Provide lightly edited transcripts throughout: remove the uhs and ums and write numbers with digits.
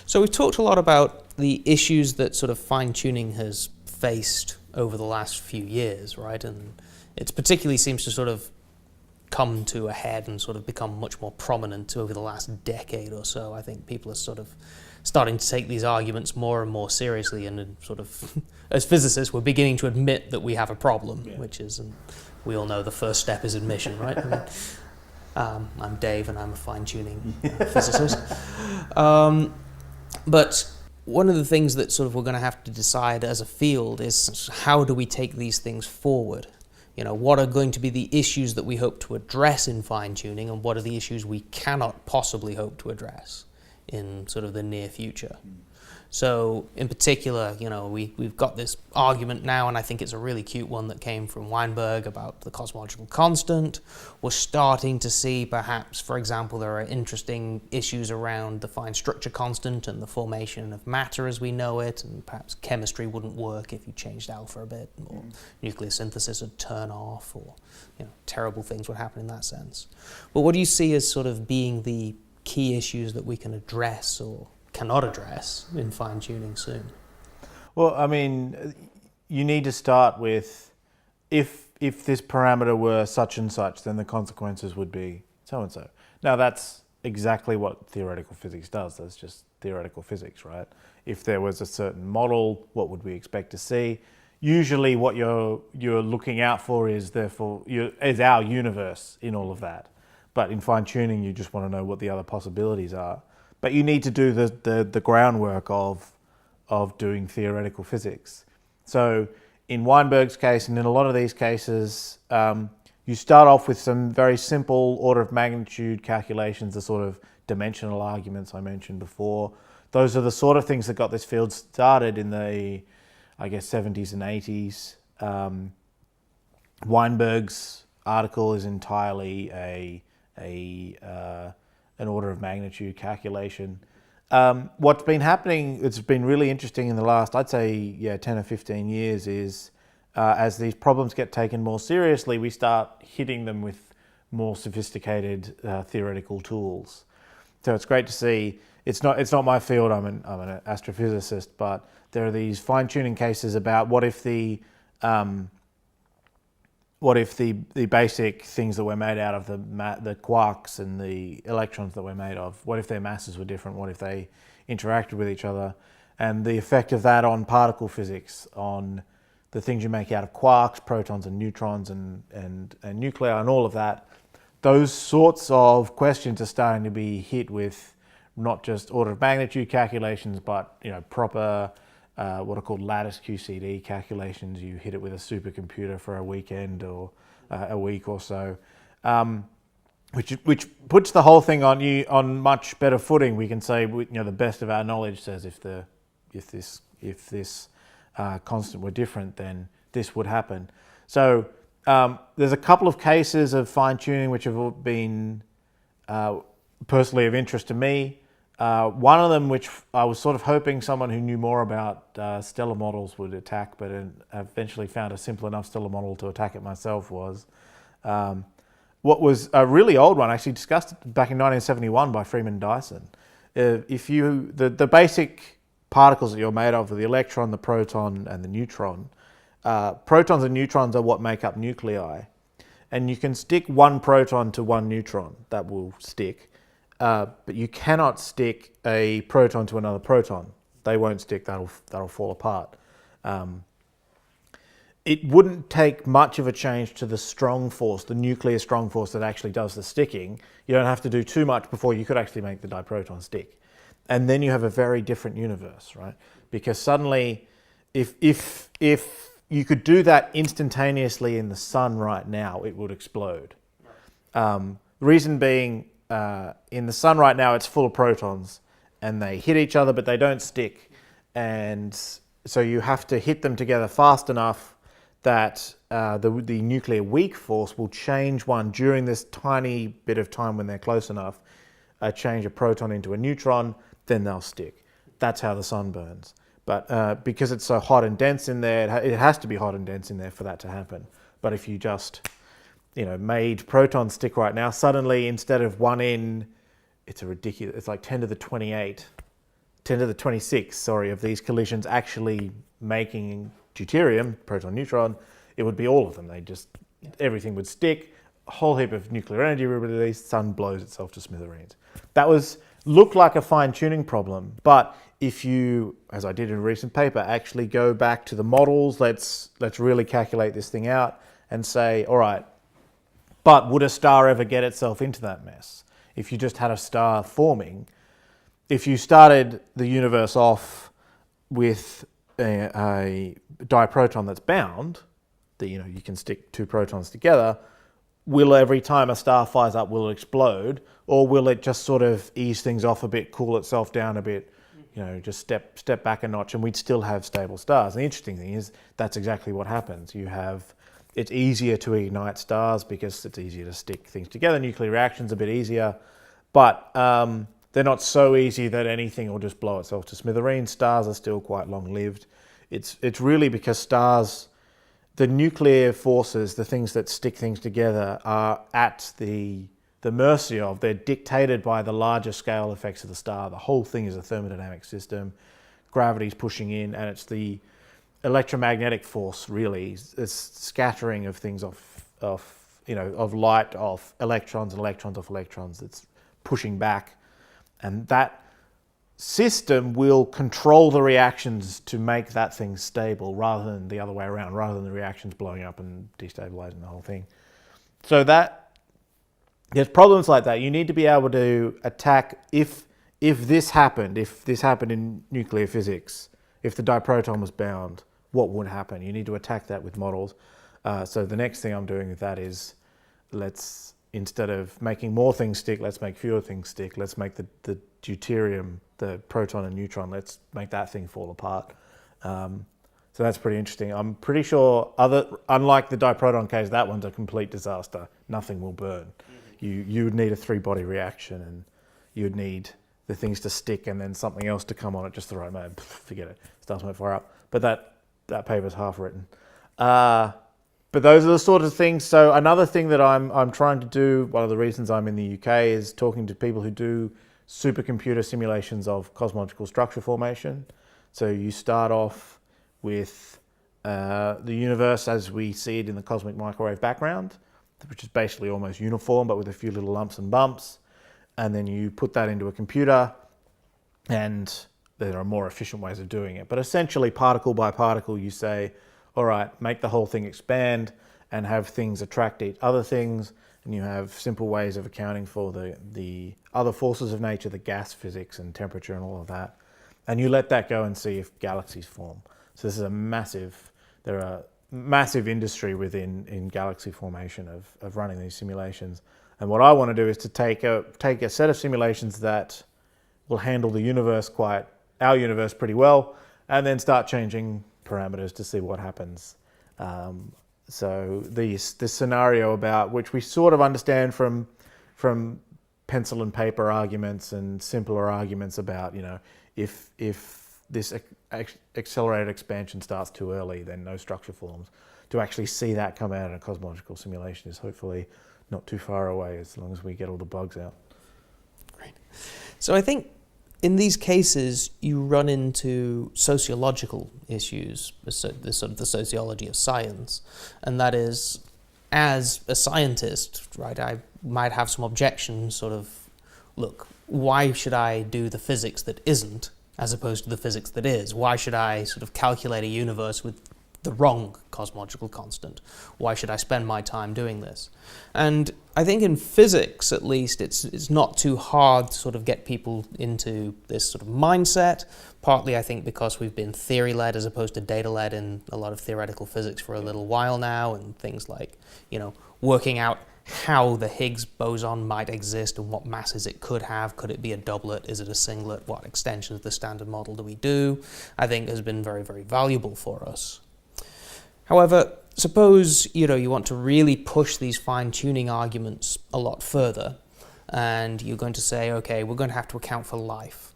So we've talked a lot about the issues that sort of fine-tuning has faced over the last few years, right? And it particularly seems to sort of come to a head and sort of become much more prominent over the last decade or so. I think people are sort of starting to take these arguments more and more seriously, and sort of, as physicists, we're beginning to admit that we have a problem, which is, and we all know the first step is admission, right? I'm Dave, and I'm a fine-tuning physicist. But one of the things that sort of we're going to have to decide as a field is how do we take these things forward? You know, what are going to be the issues that we hope to address in fine-tuning, and what are the issues we cannot possibly hope to address in sort of the near future? So in particular, you know, we've got this argument now, and I think it's a really cute one that came from Weinberg about the cosmological constant. We're starting to see perhaps, for example, there are interesting issues around the fine structure constant and the formation of matter as we know it, and perhaps chemistry wouldn't work if you changed alpha a bit, or nuclear synthesis would turn off, or, you know, terrible things would happen in that sense. But what do you see as sort of being the key issues that we can address or cannot address in fine-tuning soon? Well, I mean, you need to start with if this parameter were such and such, then the consequences would be so and so. Now that's exactly what theoretical physics does. That's just theoretical physics, right? If there was a certain model, what would we expect to see? Usually, what you're looking out for is our universe in all of that. But in fine-tuning, you just want to know what the other possibilities are. But you need to do the groundwork of doing theoretical physics. So in Weinberg's case, and in a lot of these cases, you start off with some very simple order of magnitude calculations, the sort of dimensional arguments I mentioned before. Those are the sort of things that got this field started in the, I guess, 70s and 80s. Weinberg's article is entirely an order of magnitude calculation. What's been happening, it's been really interesting in the last, I'd say, 10 or 15 years is as these problems get taken more seriously, we start hitting them with more sophisticated theoretical tools. So it's great to see. It's not my field, I'm an astrophysicist, but there are these fine-tuning cases about what if the basic things that we're made out of, the quarks and the electrons that we're made of, what if their masses were different? What if they interacted with each other? And the effect of that on particle physics, on the things you make out of quarks, protons and neutrons and nuclei and all of that. Those sorts of questions are starting to be hit with not just order of magnitude calculations, but, you know, proper what are called lattice QCD calculations. You hit it with a supercomputer for a weekend or a week or so, which puts the whole thing on much better footing. We can say, you know, the best of our knowledge says if this constant were different, then this would happen. So there's a couple of cases of fine-tuning which have been personally of interest to me. One of them, which I was sort of hoping someone who knew more about stellar models would attack, but eventually found a simple enough stellar model to attack it myself, was what was a really old one, actually discussed back in 1971 by Freeman Dyson. The basic particles that you're made of are the electron, the proton, and the neutron. Protons and neutrons are what make up nuclei, and you can stick one proton to one neutron. That will stick. But you cannot stick a proton to another proton. They won't stick, that'll fall apart. It wouldn't take much of a change to the strong force, the nuclear strong force that actually does the sticking. You don't have to do too much before you could actually make the diproton stick. And then you have a very different universe, right? Because suddenly, if you could do that instantaneously in the sun right now, it would explode. The reason being, in the sun right now, it's full of protons and they hit each other, but they don't stick. And so you have to hit them together fast enough that the nuclear weak force will change one during this tiny bit of time when they're close enough, change a proton into a neutron, then they'll stick. That's how the sun burns. But because it's so hot and dense in there, it has to be hot and dense in there for that to happen. But if you just made protons stick right now, suddenly instead of 1 in, it's like 10 to the 28 10 to the 26, of these collisions actually making deuterium, proton, neutron, it would be all of them. Everything would stick, a whole heap of nuclear energy would be released, sun blows itself to smithereens. That looked like a fine-tuning problem, but if you, as I did in a recent paper, actually go back to the models, let's really calculate this thing out and say, all right, but would a star ever get itself into that mess? If you just had a star forming, if you started the universe off with a diproton that's bound, you can stick two protons together, will every time a star fires up, will it explode? Or will it just sort of ease things off a bit, cool itself down a bit, just step back a notch, and we'd still have stable stars? And the interesting thing is that's exactly what happens. It's easier to ignite stars because it's easier to stick things together. Nuclear reaction's a bit easier, but they're not so easy that anything will just blow itself to smithereens. Stars are still quite long-lived. It's really because stars, the nuclear forces, the things that stick things together, are at the mercy of, they're dictated by the larger scale effects of the star. The whole thing is a thermodynamic system. Gravity's pushing in, and it's the electromagnetic force, really. It's scattering of things of light off electrons and electrons off electrons that's pushing back. And that system will control the reactions to make that thing stable rather than the other way around, rather than the reactions blowing up and destabilizing the whole thing. So there's problems like that. You need to be able to attack if this happened in nuclear physics, if the diproton was bound, what would happen? You need to attack that with models. So the next thing I'm doing with that is, instead of making more things stick, let's make fewer things stick. Let's make the deuterium, the proton and neutron, let's make that thing fall apart. So that's pretty interesting. I'm pretty sure, unlike the diproton case, that one's a complete disaster. Nothing will burn. You would need a 3-body reaction, and you would need the things to stick and then something else to come on at just the right moment. Forget it. Stars won't fire up. But that paper's half written. But those are the sort of things. So another thing that I'm trying to do, one of the reasons I'm in the UK, is talking to people who do supercomputer simulations of cosmological structure formation. So you start off with the universe as we see it in the cosmic microwave background, which is basically almost uniform, but with a few little lumps and bumps. And then you put that into a computer, and there are more efficient ways of doing it. But essentially, particle by particle, you say, all right, make the whole thing expand and have things attract other things. And you have simple ways of accounting for the other forces of nature, the gas physics and temperature and all of that. And you let that go and see if galaxies form. So this is there are massive industry in galaxy formation of running these simulations. And what I want to do is to take a set of simulations that will handle our universe pretty well, and then start changing parameters to see what happens. So this scenario about which we sort of understand from pencil and paper arguments and simpler arguments about, if this accelerated expansion starts too early, then no structure forms. To actually see that come out in a cosmological simulation is hopefully not too far away, as long as we get all the bugs out. Great. So I think in these cases you run into sociological issues, the sort of the sociology of science, and that is, as a scientist, right, I might have some objections, sort of, look, why should I do the physics that isn't as opposed to the physics that is? Why should I sort of calculate a universe with the wrong cosmological constant? Why should I spend my time doing this? And I think in physics, at least, it's not too hard to sort of get people into this sort of mindset, partly I think because we've been theory-led as opposed to data-led in a lot of theoretical physics for a little while now, and things like, working out how the Higgs boson might exist and what masses it could have. Could it be a doublet? Is it a singlet? What extensions of the standard model do we do? I think has been very, very valuable for us. However, suppose you want to really push these fine-tuning arguments a lot further, and you're going to say, okay, we're going to have to account for life.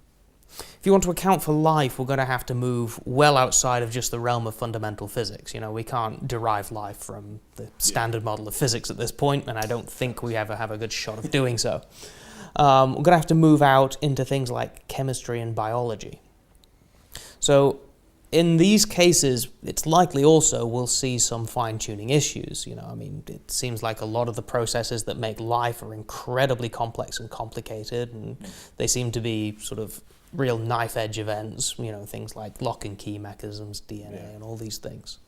If you want to account for life, we're going to have to move well outside of just the realm of fundamental physics. We can't derive life from the standard model of physics at this point, and I don't think we ever have a good shot of doing so. We're going to have to move out into things like chemistry and biology. So in these cases, it's likely also we'll see some fine-tuning issues. I mean, it seems like a lot of the processes that make life are incredibly complex and complicated, and they seem to be sort of real knife-edge events, things like lock and key mechanisms, DNA, and all these things.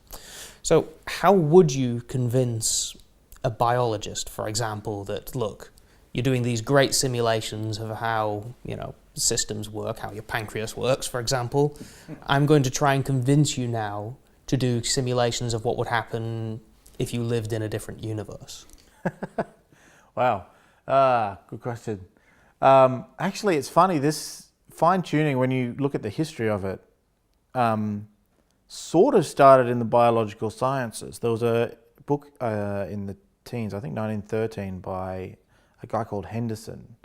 So how would you convince a biologist, for example, that, look, you're doing these great simulations of how, systems work, how your pancreas works, for example. I'm going to try and convince you now to do simulations of what would happen if you lived in a different universe. Wow. Good question. Actually, it's funny, this fine-tuning, when you look at the history of it, sort of started in the biological sciences. There was a book in the teens, I think 1913, by a guy called Henderson,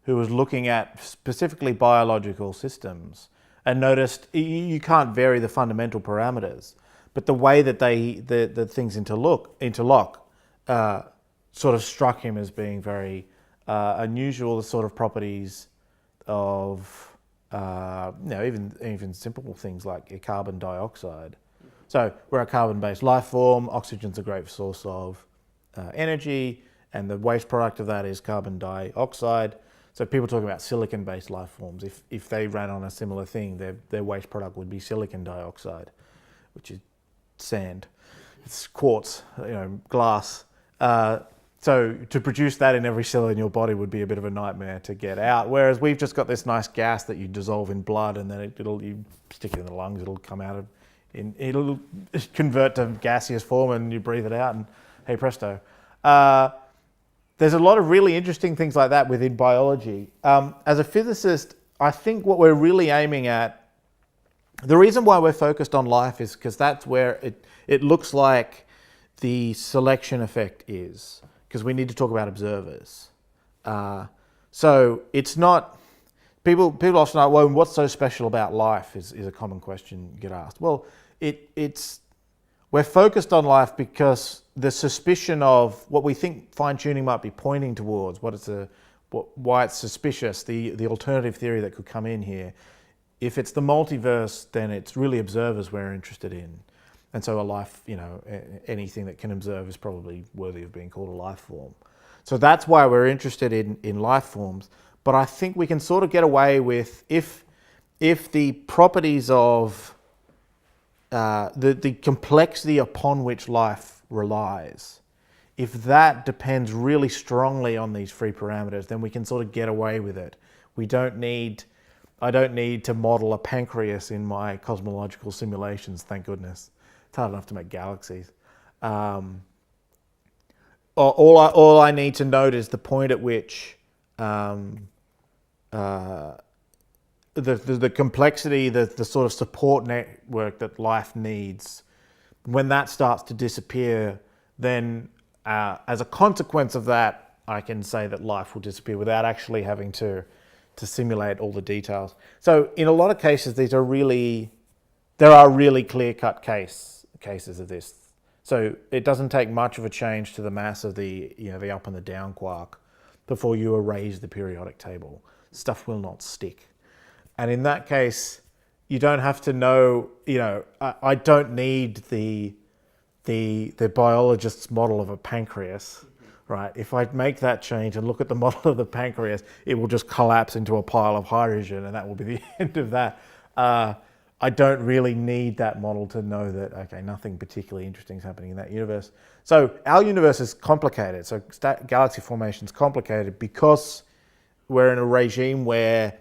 who was looking at specifically biological systems and noticed you can't vary the fundamental parameters, but the way that the things interlock sort of struck him as being very unusual, the sort of properties of even simple things like carbon dioxide. So we're a carbon-based life form, oxygen's a great source of energy, and the waste product of that is carbon dioxide. So people talk about silicon-based life forms. If they ran on a similar thing, their waste product would be silicon dioxide, which is sand. It's quartz, glass. So to produce that in every cell in your body would be a bit of a nightmare to get out. Whereas we've just got this nice gas that you dissolve in blood, and then you stick it in the lungs, it'll come out it'll convert to gaseous form, and you breathe it out, and hey presto. There's a lot of really interesting things like that within biology. As a physicist, I think what we're really aiming at, the reason why we're focused on life is because that's where it looks like the selection effect is, because we need to talk about observers. So it's not, people often ask, well, what's so special about life is a common question you get asked. Well, we're focused on life because the suspicion of what we think fine-tuning might be pointing towards, why it's suspicious, the alternative theory that could come in here. If it's the multiverse, then it's really observers we're interested in. And so a life, anything that can observe is probably worthy of being called a life form. So that's why we're interested in life forms. But I think we can sort of get away with, if the properties of the complexity upon which life relies, if that depends really strongly on these free parameters, then we can sort of get away with it. I don't need to model a pancreas in my cosmological simulations, thank goodness. It's hard enough to make galaxies. All I need to note is the point at which the complexity, the sort of support network that life needs, when that starts to disappear, then as a consequence of that, I can say that life will disappear without actually having to simulate all the details. So in a lot of cases, there are really clear-cut cases of this. So it doesn't take much of a change to the mass of the up and the down quark before you erase the periodic table. Stuff will not stick. And in that case, you don't have to know, I don't need the biologist's model of a pancreas, right? If I make that change and look at the model of the pancreas, it will just collapse into a pile of hydrogen, and that will be the end of that. I don't really need that model to know that, okay, nothing particularly interesting is happening in that universe. So our universe is complicated. So galaxy formation is complicated because we're in a regime where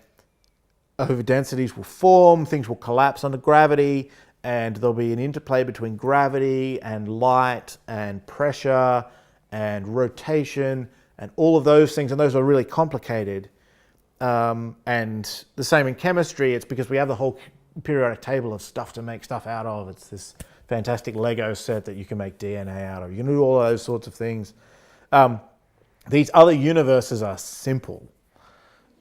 overdensities will form, things will collapse under gravity, and there'll be an interplay between gravity and light and pressure and rotation and all of those things, and those are really complicated. And the same in chemistry, it's because we have the whole periodic table of stuff to make stuff out of. It's this fantastic Lego set that you can make DNA out of. You can do all those sorts of things. These other universes are simple.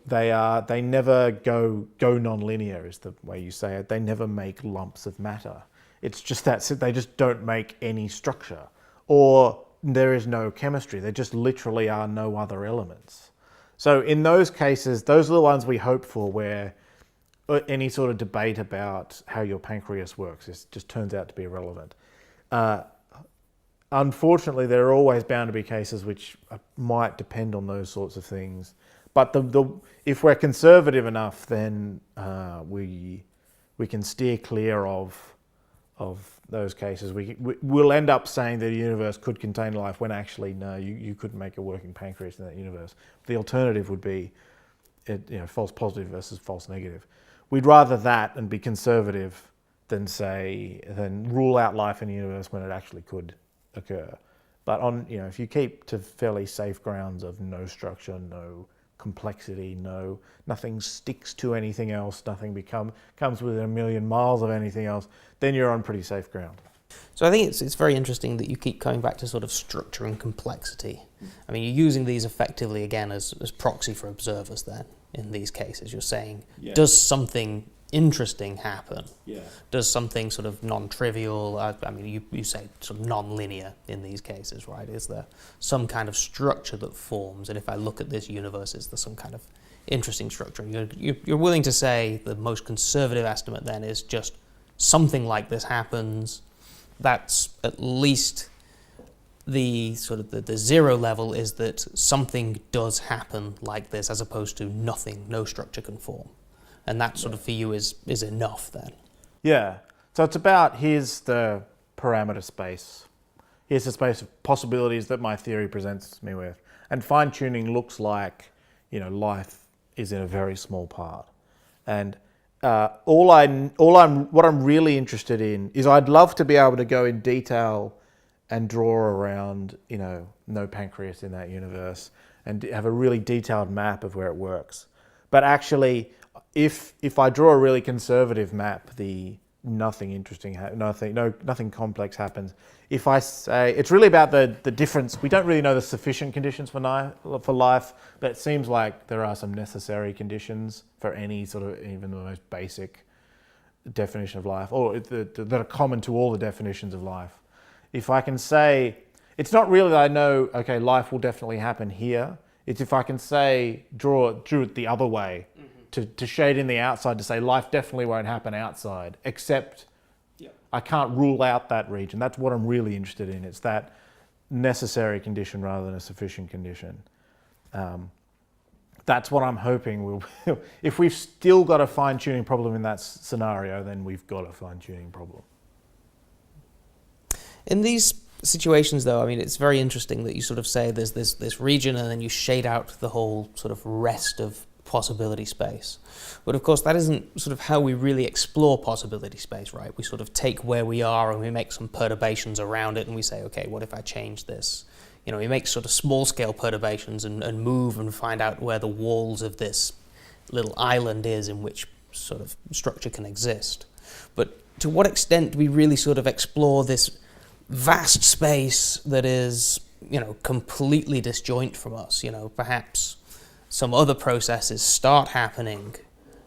They never go non-linear, is the way you say it. They never make lumps of matter. It's just that they just don't make any structure, or there is no chemistry. There just literally are no other elements. So in those cases, those are the ones we hope for, where any sort of debate about how your pancreas works. It just turns out to be irrelevant. Unfortunately, there are always bound to be cases which might depend on those sorts of things. But if we're conservative enough, then we can steer clear of those cases. We'll end up saying that the universe could contain life when actually, no, you couldn't make a working pancreas in that universe. The alternative would be false positive versus false negative. We'd rather that and be conservative than rule out life in the universe when it actually could occur. But if you keep to fairly safe grounds of no structure, no complexity, nothing sticks to anything else, nothing comes within a million miles of anything else, then you're on pretty safe ground. So I think it's very interesting that you keep coming back to sort of structure and complexity. I mean, you're using these effectively, again, as proxy for observers then, in these cases. You're saying, does something interesting happen? Yeah. Does something sort of non-trivial, I mean, you say sort of non-linear in these cases, right? Is there some kind of structure that forms? And if I look at this universe, is there some kind of interesting structure? You're willing to say the most conservative estimate then is just something like this happens. That's at least the sort of the zero level, is that something does happen like this as opposed to nothing, no structure can form. And that sort of for you is enough then. Yeah. So it's about, here's the parameter space. Here's the space of possibilities that my theory presents me with. And fine-tuning looks like, life is in a very small part. And what I'm really interested in is I'd love to be able to go in detail and draw around, no pancreas in that universe and have a really detailed map of where it works. But actually, if I draw a really conservative map, nothing interesting, nothing complex happens. If I say, it's really about the difference. We don't really know the sufficient conditions for life, but it seems like there are some necessary conditions for any sort of, even the most basic definition of life, or that are common to all the definitions of life. If I can say, it's not really that I know, okay, life will definitely happen here. It's if I can say, drew it the other way, to shade in the outside, to say life definitely won't happen outside, except I can't rule out that region. That's what I'm really interested in. It's that necessary condition rather than a sufficient condition. That's what I'm hoping will. If we've still got a fine-tuning problem in that scenario, then we've got a fine-tuning problem. In these situations, though, I mean, it's very interesting that you sort of say there's this region and then you shade out the whole sort of rest of possibility space. But of course, that isn't sort of how we really explore possibility space, right? We sort of take where we are and we make some perturbations around it and we say, okay, what if I change this? We make sort of small-scale perturbations and move and find out where the walls of this little island is in which sort of structure can exist. But to what extent do we really sort of explore this vast space that is, completely disjoint from us? Perhaps some other processes start happening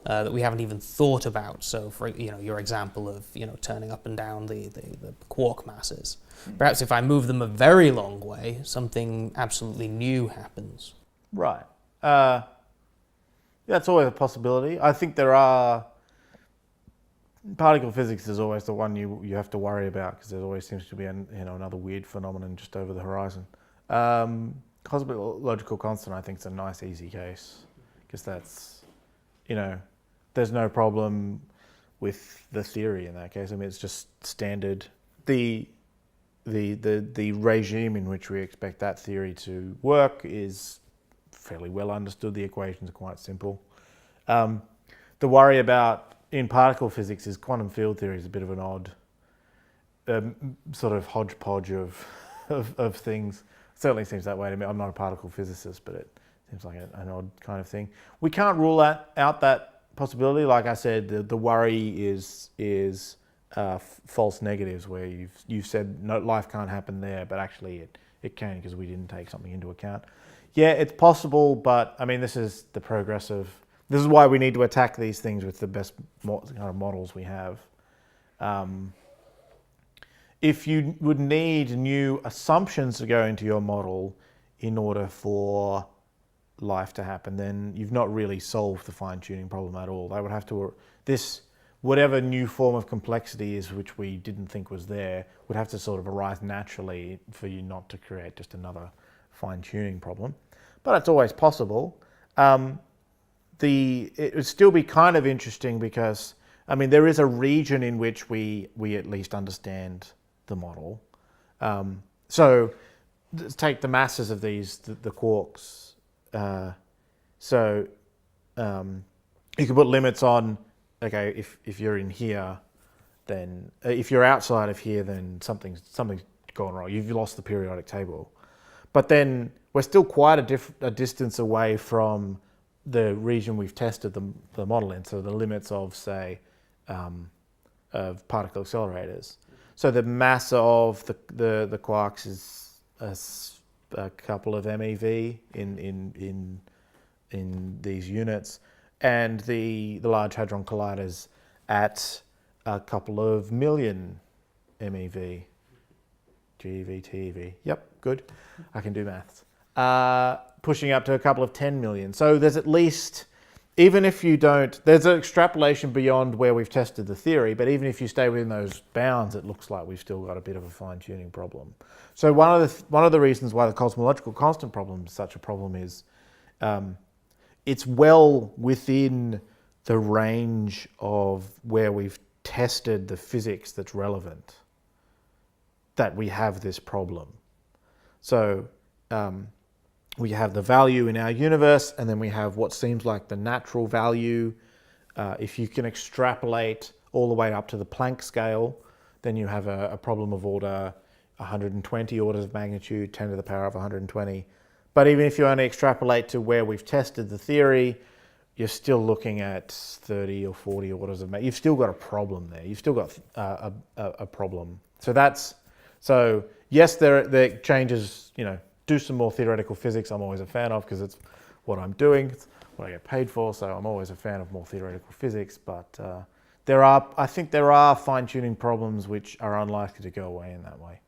that we haven't even thought about. So, for your example of turning up and down the quark masses. Perhaps if I move them a very long way, something absolutely new happens. Right. That's always a possibility. I think there are. Particle physics is always the one you have to worry about because there always seems to be another weird phenomenon just over the horizon. Cosmological constant, I think, is a nice, easy case because that's, there's no problem with the theory in that case. I mean, it's just standard. The regime in which we expect that theory to work is fairly well understood. The equations are quite simple. The worry about in particle physics is quantum field theory is a bit of an odd sort of hodgepodge of things. Certainly seems that way to me. I'm not a particle physicist, but it seems like an odd kind of thing. We can't rule out that possibility. Like I said, the worry is false negatives, where you've said no, life can't happen there, but actually it can because we didn't take something into account. Yeah, it's possible, but I mean, this is why we need to attack these things with the best kind of models we have. If you would need new assumptions to go into your model in order for life to happen, then you've not really solved the fine-tuning problem at all. They would have to, whatever new form of complexity is which we didn't think was there, would have to sort of arise naturally for you not to create just another fine-tuning problem. But it's always possible. It would still be kind of interesting because, I mean, there is a region in which we at least understand the model. So let's take the masses of these, the quarks. You can put limits on, okay, if you're in here, then if you're outside of here, then something's gone wrong. You've lost the periodic table. But then we're still quite a distance away from the region we've tested the model in, so the limits of, say, of particle accelerators. So the mass of the quarks is a couple of MeV in these units, and the Large Hadron Collider's at a couple of million MeV. GeV, TeV. Yep, good. I can do maths. Pushing up to a couple of 10 million. So there's at least, even if you don't, there's an extrapolation beyond where we've tested the theory, but even if you stay within those bounds, it looks like we've still got a bit of a fine-tuning problem. So one of the reasons why the cosmological constant problem is such a problem is it's well within the range of where we've tested the physics that's relevant that we have this problem. So we have the value in our universe, and then we have what seems like the natural value. If you can extrapolate all the way up to the Planck scale, then you have a problem of order 120 orders of magnitude, 10 to the power of 120. But even if you only extrapolate to where we've tested the theory, you're still looking at 30 or 40 orders of magnitude. You've still got a problem there. You've still got a problem. So yes, there changes, do some more theoretical physics I'm always a fan of because it's what I'm doing, it's what I get paid for, so I'm always a fan of more theoretical physics, but I think there are fine-tuning problems which are unlikely to go away in that way.